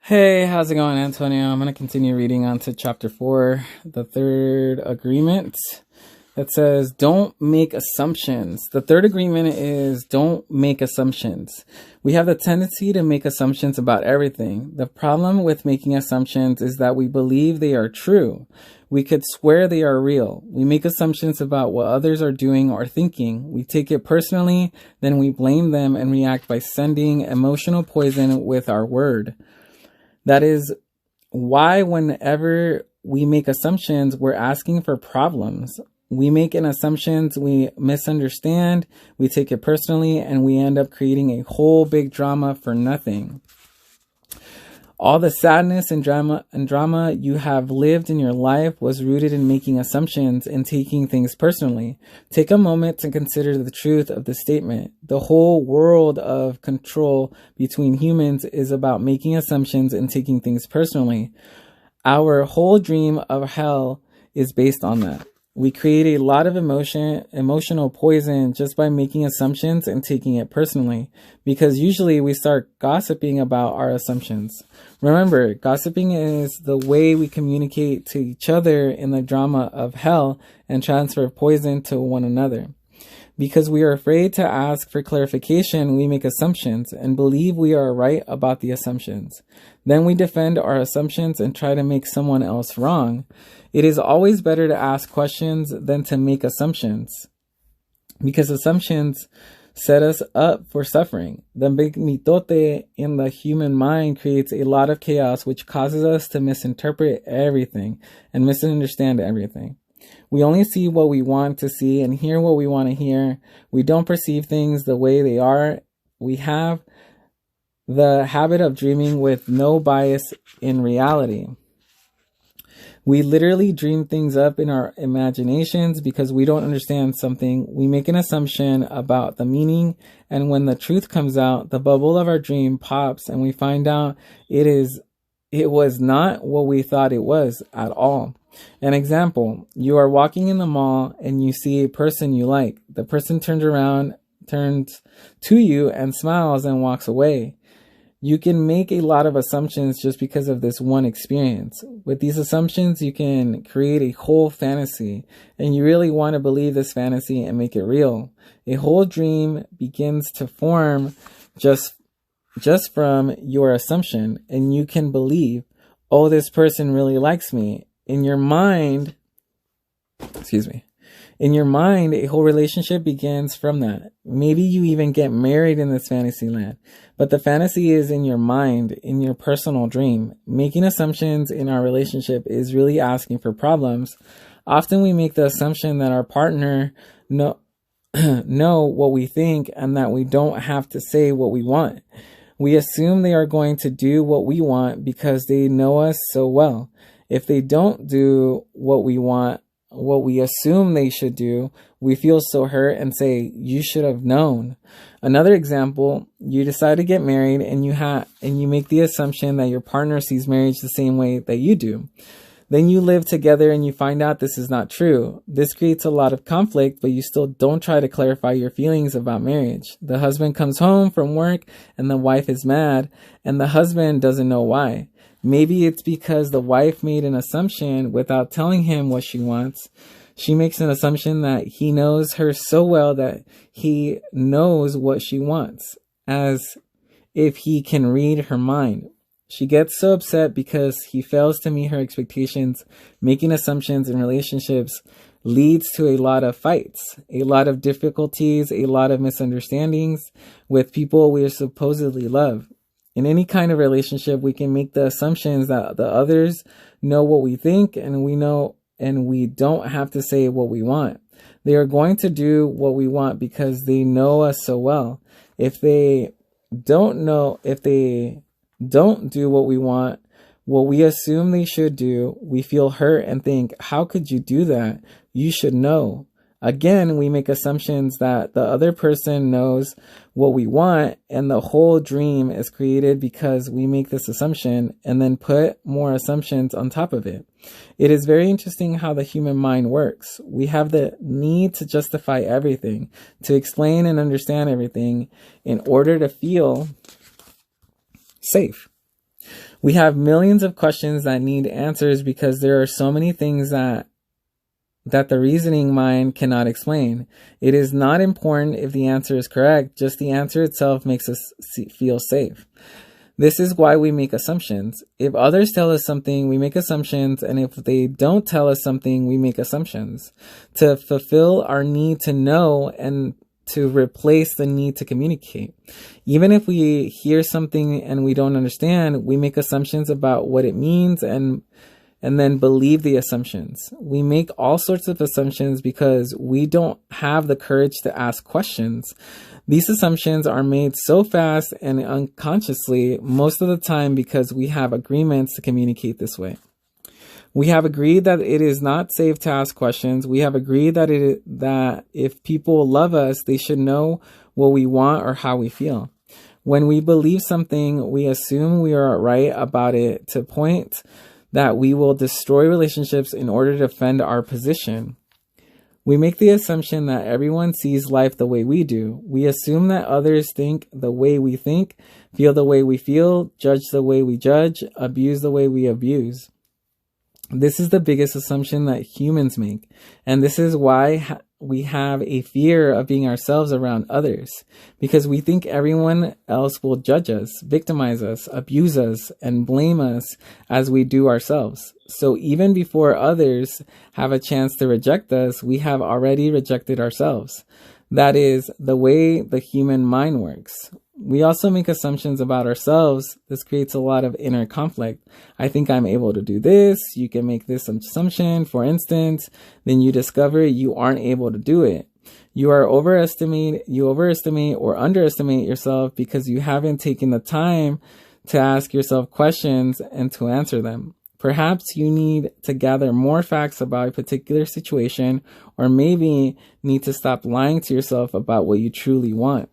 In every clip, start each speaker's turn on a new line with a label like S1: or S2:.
S1: Hey, how's it going, Antonio? I'm going to continue reading on to chapter 4, the third agreement that says, don't make assumptions. The third agreement is don't make assumptions. We have the tendency to make assumptions about everything. The problem with making assumptions is that we believe they are true. We could swear they are real. We make assumptions about what others are doing or thinking. We take it personally, then we blame them and react by sending emotional poison with our word. That is why whenever we make assumptions, we're asking for problems. We make an assumptions, we misunderstand, we take it personally, and we end up creating a whole big drama for nothing. All the sadness and drama you have lived in your life was rooted in making assumptions and taking things personally. Take a moment to consider the truth of the statement. The whole world of control between humans is about making assumptions and taking things personally. Our whole dream of hell is based on that. We create a lot of emotional poison just by making assumptions and taking it personally, because usually we start gossiping about our assumptions. Remember, gossiping is the way we communicate to each other in the drama of hell and transfer poison to one another. Because we are afraid to ask for clarification, we make assumptions and believe we are right about the assumptions. Then we defend our assumptions and try to make someone else wrong. It is always better to ask questions than to make assumptions, because assumptions set us up for suffering. The big mitote in the human mind creates a lot of chaos, which causes us to misinterpret everything and misunderstand everything. We only see what we want to see and hear what we want to hear. We don't perceive things the way they are. We have the habit of dreaming with no bias in reality. We literally dream things up in our imaginations because we don't understand something. We make an assumption about the meaning, and when the truth comes out, the bubble of our dream pops and we find out it was not what we thought it was at all. An example, you are walking in the mall and you see a person you like. The person turns to you and smiles and walks away. You can make a lot of assumptions just because of this one experience. With these assumptions, you can create a whole fantasy, and you really want to believe this fantasy and make it real. A whole dream begins to form just from your assumption, and you can believe, oh, this person really likes me. In your mind, a whole relationship begins from that. Maybe you even get married in this fantasy land. But the fantasy is in your mind, in your personal dream. Making assumptions in our relationship is really asking for problems. Often we make the assumption that our partner know what we think and that we don't have to say what we want. We assume they are going to do what we want because they know us so well. If they don't do what we want, what we assume they should do, we feel so hurt and say, you should have known. Another example, you decide to get married and you make the assumption that your partner sees marriage the same way that you do. Then you live together and you find out this is not true. This creates a lot of conflict, but you still don't try to clarify your feelings about marriage. The husband comes home from work and the wife is mad, and the husband doesn't know why. Maybe it's because the wife made an assumption without telling him what she wants. She makes an assumption that he knows her so well that he knows what she wants, as if he can read her mind. She gets so upset because he fails to meet her expectations. Making assumptions in relationships leads to a lot of fights, a lot of difficulties, a lot of misunderstandings with people we supposedly love. In any kind of relationship, we can make the assumptions that the others know what we think and we don't have to say what we want. They are going to do what we want because they know us so well. If they don't do what we want, what we assume they should do, we feel hurt and think, how could you do that? You should know. Again, we make assumptions that the other person knows what we want, and the whole dream is created because we make this assumption and then put more assumptions on top of it. It is very interesting how the human mind works. We have the need to justify everything, to explain and understand everything in order to feel safe. We have millions of questions that need answers because there are so many things that the reasoning mind cannot explain. It is not important if the answer is correct, just the answer itself makes us feel safe. This is why we make assumptions. If others tell us something, we make assumptions, and if they don't tell us something, we make assumptions to fulfill our need to know and to replace the need to communicate. Even if we hear something and we don't understand, we make assumptions about what it means and then believe the assumptions. We make all sorts of assumptions because we don't have the courage to ask questions. These assumptions are made so fast and unconsciously most of the time because we have agreements to communicate this way. We have agreed that it is not safe to ask questions. We have agreed that if people love us, they should know what we want or how we feel. When we believe something, we assume we are right about it to the point that we will destroy relationships in order to defend our position. We make the assumption that everyone sees life the way we do. We assume that others think the way we think, feel the way we feel, judge the way we judge, abuse the way we abuse. This is the biggest assumption that humans make, and this is why we have a fear of being ourselves around others, because we think everyone else will judge us, victimize us, abuse us, and blame us as we do ourselves. So even before others have a chance to reject us, we have already rejected ourselves. That is the way the human mind works. We also make assumptions about ourselves. This creates a lot of inner conflict. I think I'm able to do this. You can make this assumption, for instance. Then you discover you aren't able to do it. You overestimate or underestimate yourself because you haven't taken the time to ask yourself questions and to answer them. Perhaps you need to gather more facts about a particular situation, or maybe need to stop lying to yourself about what you truly want.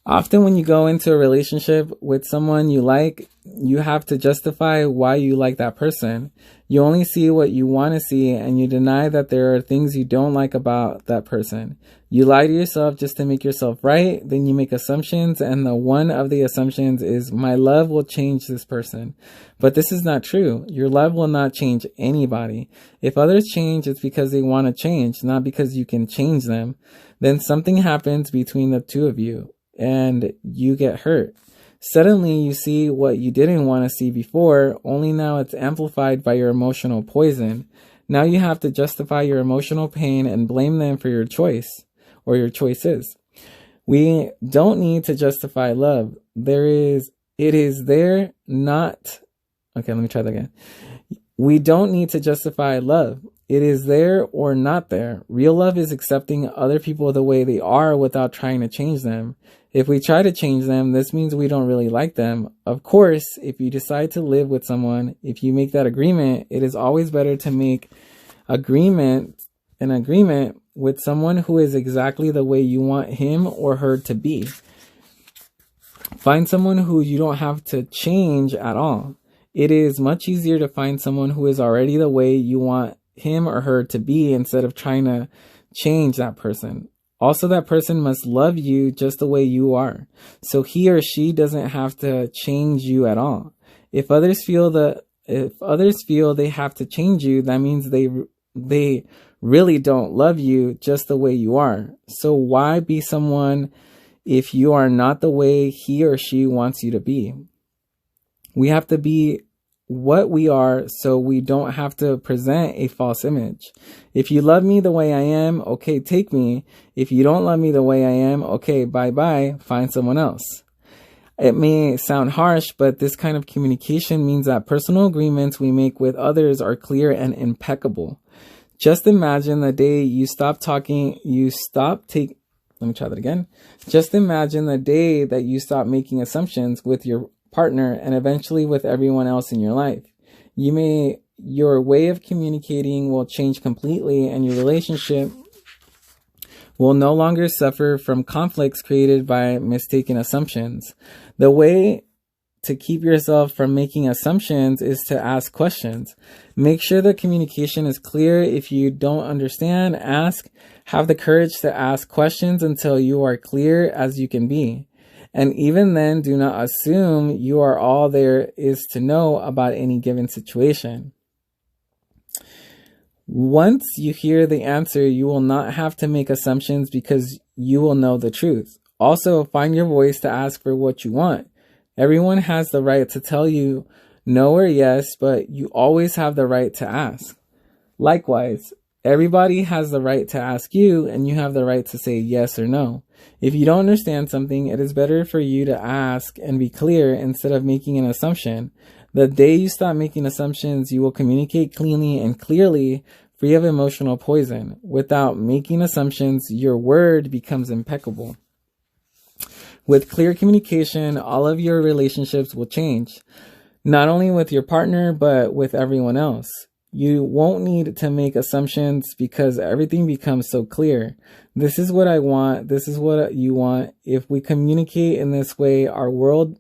S1: Often when you go into a relationship with someone you like, you have to justify why you like that person. You only see what you want to see, and you deny that there are things you don't like about that person. You lie to yourself just to make yourself right. Then you make assumptions, and one of the assumptions is, my love will change this person. But this is not true. Your love will not change anybody. If others change, it's because they want to change, not because you can change them. Then something happens between the two of you, and you get hurt. Suddenly you see what you didn't want to see before, only now it's amplified by your emotional poison. Now you have to justify your emotional pain and blame them for your choice, or your choices. We don't need to justify love. We don't need to justify love. It is there or not there. Real love is accepting other people the way they are without trying to change them. If we try to change them, this means we don't really like them. Of course, if you decide to live with someone, if you make that agreement, it is always better to make an agreement with someone who is exactly the way you want him or her to be. Find someone who you don't have to change at all. It is much easier to find someone who is already the way you want him or her to be instead of trying to change that person. Also, that person must love you just the way you are, so he or she doesn't have to change you at all. If others feel they have to change you, that means they really don't love you just the way you are. So why be someone if you are not the way he or she wants you to be? We have to be what we are so we don't have to present a false image. If you love me the way I am, okay, take me. If you don't love me the way I am, okay, bye-bye, find someone else. It may sound harsh, but this kind of communication means that personal agreements we make with others are clear and impeccable. Just imagine the day Just imagine the day that you stop making assumptions with your partner and eventually with everyone else in your life. Your way of communicating will change completely, and your relationship will no longer suffer from conflicts created by mistaken assumptions. The way to keep yourself from making assumptions is to ask questions. Make sure the communication is clear. If you don't understand, ask. Have the courage to ask questions until you are clear as you can be. And even then, do not assume you are all there is to know about any given situation. Once you hear the answer, you will not have to make assumptions because you will know the truth. Also, find your voice to ask for what you want. Everyone has the right to tell you no or yes, but you always have the right to ask. Likewise, everybody has the right to ask you, and you have the right to say yes or no. If you don't understand something, it is better for you to ask and be clear instead of making an assumption. The day you stop making assumptions, you will communicate cleanly and clearly, free of emotional poison. Without making assumptions, your word becomes impeccable. With clear communication, all of your relationships will change, not only with your partner, but with everyone else. You won't need to make assumptions because everything becomes so clear. This is what I want. This is what you want. If we communicate in this way, our word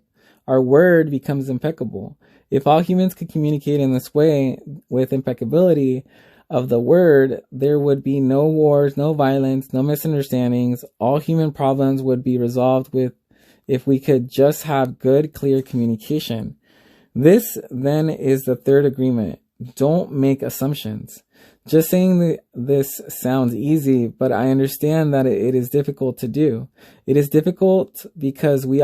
S1: becomes impeccable. If all humans could communicate in this way with impeccability of the word, there would be no wars, no violence, no misunderstandings. All human problems would be resolved if we could just have good, clear communication. This then is the third agreement. Don't make assumptions. Just saying this sounds easy, but I understand that it is difficult to do. It is difficult because we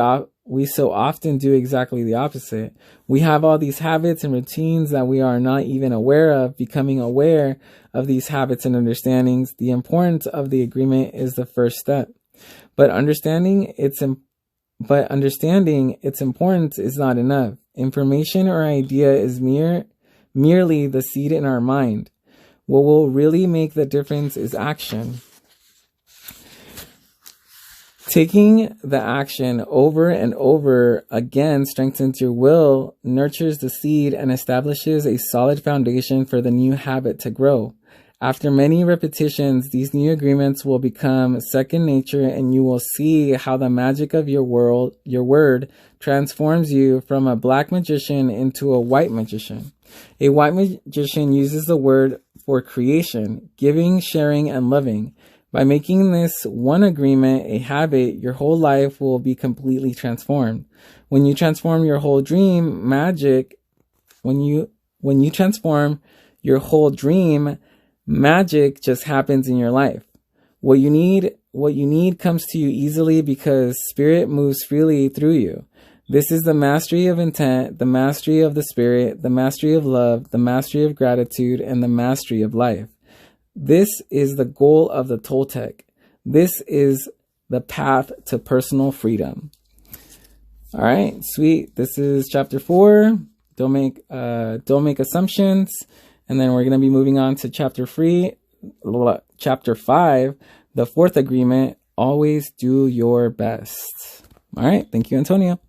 S1: so often do exactly the opposite. We have all these habits and routines that we are not even aware of. Becoming aware of these habits and understandings, the importance of the agreement is the first step. But understanding its importance is not enough. Information or idea is merely the seed in our mind. What will really make the difference is action. Taking the action over and over again strengthens your will, nurtures the seed, and establishes a solid foundation for the new habit to grow. After many repetitions, these new agreements will become second nature, and you will see how the magic of your word transforms you from a black magician into a white magician. A white magician uses the word for creation, giving, sharing, and loving. By making this one agreement a habit, your whole life will be completely transformed. When you transform your whole dream, magic just happens in your life. What you need comes to you easily because spirit moves freely through you. This is the mastery of intent, the mastery of the spirit, the mastery of love, the mastery of gratitude, and the mastery of life. This is the goal of the Toltec. This is the path to personal freedom. All right, sweet. This is chapter 4. Don't make assumptions. And then we're going to be moving on to chapter 5, the fourth agreement. Always do your best. All right. Thank you, Antonio.